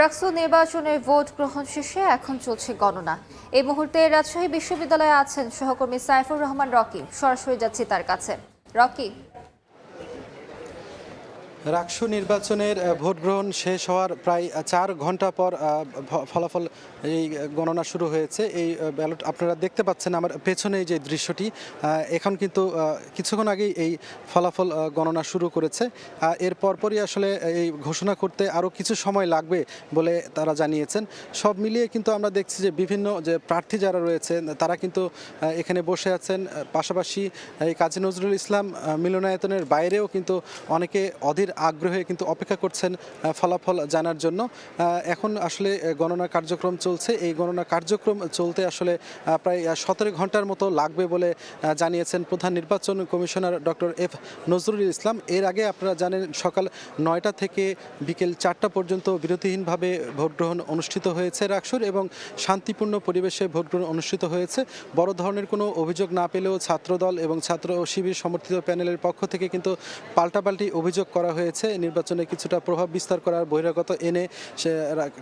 রাকসু নির্বাচনের ভোট গ্রহণ শেষে এখন চলছে গণনা। এই মুহূর্তে রাজশাহী বিশ্ববিদ্যালয়ে আছেন সহকর্মী সাইফুর রহমান রকি। সরাসরি যাচ্ছি তার কাছে। রকি, রাকসু নির্বাচনের ভোট গ্রহণ শেষ হওয়ার প্রায় 4 ঘন্টা পর ফলাফল এই গণনা শুরু হয়েছে। এই ব্যালট আপনারা দেখতে পাচ্ছেন আমার পেছনে যে দৃশ্যটি, এখন কিন্তু কিছুক্ষণ আগেই এই ফলাফল গণনা শুরু করেছে। এর পরপরই আসলে এই ঘোষণা করতে আরও কিছু সময় লাগবে বলে তারা জানিয়েছেন। সব মিলিয়ে কিন্তু আমরা দেখছি যে বিভিন্ন যে প্রার্থী যারা রয়েছেন তারা কিন্তু এখানে বসে আছেন। পাশাপাশি এই কাজী নজরুল ইসলাম মিলনায়তনের বাইরেও কিন্তু অনেকে অধীর আগ্রহে কিন্তু অপেক্ষা করছেন ফলাফল জানার জন্য। এখন আসলে গণনা কার্যক্রম চলছে। এই গণনা কার্যক্রম চলতে আসলে প্রায় 17 ঘন্টার মতো লাগবে বলে জানিয়েছেন প্রধান নির্বাচন commissioner doctor F Nazrul Islam. এর আগে আপনারা জানেন সকাল 9টা থেকে বিকেল 4টা পর্যন্ত বিরতিহীনভাবে ভোটগ্রহণ অনুষ্ঠিত হয়েছে রাকসুর, এবং শান্তিপূর্ণ পরিবেশে ভোটগ্রহণ অনুষ্ঠিত হয়েছে। বড় ধরনের কোনো অভিযোগ না পেলেও ছাত্রদল এবং ছাত্র শিবির সমর্থিত প্যানেলের পক্ষ থেকে কিন্তু পাল্টাপাল্টি অভিযোগ করা হয়েছে। নির্বাচনে কিছুটা প্রভাব বিস্তার করার, বহিরাগত এনে সে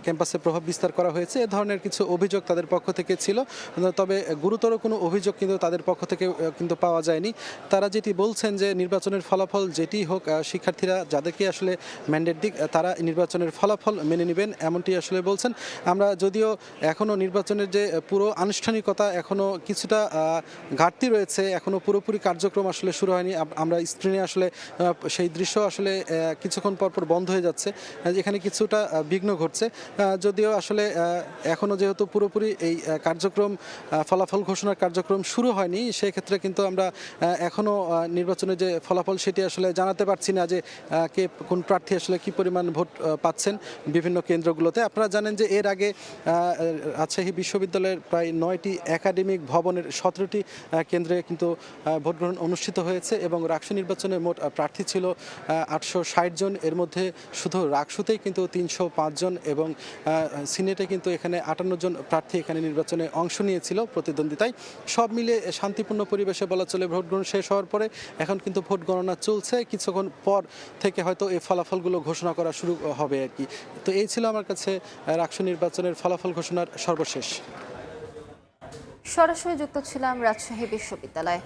ক্যাম্পাসে প্রভাব বিস্তার করা হয়েছে, এ ধরনের কিছু অভিযোগ তাদের পক্ষ থেকে ছিল। তবে গুরুতর কোনো অভিযোগ কিন্তু তাদের পক্ষ থেকে কিন্তু পাওয়া যায়নি। তারা যেটি বলছেন যে নির্বাচনের ফলাফল যেটি হোক, শিক্ষার্থীরা যাদেরকে আসলে ম্যান্ডেট দিক তারা নির্বাচনের ফলাফল মেনে নেবেন, এমনটি আসলে বলছেন। আমরা যদিও এখনও নির্বাচনের যে পুরো আনুষ্ঠানিকতা এখনও কিছুটা ঘাটতি রয়েছে, এখনও পুরোপুরি কার্যক্রম আসলে শুরু হয়নি। আমরা স্ক্রিনে আসলে সেই দৃশ্য আসলে কিছুক্ষণ পরপর বন্ধ হয়ে যাচ্ছে, এখানে কিছুটা বিঘ্ন ঘটছে। যদিও আসলে এখনও যেহেতু পুরোপুরি এই কার্যক্রম ফলাফল ঘোষণার কার্যক্রম শুরু হয়নি, সেক্ষেত্রে কিন্তু আমরা এখনও নির্বাচনের যে ফলাফল সেটি আসলে জানাতে পারছি না যে কে কোন প্রার্থী আসলে কী পরিমাণ ভোট পাচ্ছেন বিভিন্ন কেন্দ্রগুলোতে। আপনারা জানেন যে এর আগে রাজশাহী বিশ্ববিদ্যালয়ের প্রায় 9টি একাডেমিক ভবনের 17টি কেন্দ্রে কিন্তু ভোট গ্রহণ অনুষ্ঠিত হয়েছে, এবং রাকসু নির্বাচনে মোট প্রার্থী ছিল 860 জন। এর মধ্যে শুধু রাকসুতেই কিন্তু 305 জন, এবং সিনেটে কিন্তু এখানে 58 জন প্রার্থী এখানে নির্বাচনে অংশ নিয়েছিল প্রতিদ্বন্দ্বিতায়। সব মিলে শান্তিপূর্ণ পরিবেশে বলা চলে ভোট গ্রহণ শেষ হওয়ার পরে এখন কিন্তু ভোট গণনা চলছে। কিছুক্ষণ পর থেকে হয়তো এই ফলাফলগুলো ঘোষণা করা শুরু হবে আর কি। তো এই ছিল আমার কাছে রাকসু নির্বাচনের ফলাফল ঘোষণার সর্বশেষ। সরাসরি যুক্ত ছিলাম রাজশাহী বিশ্ববিদ্যালয়।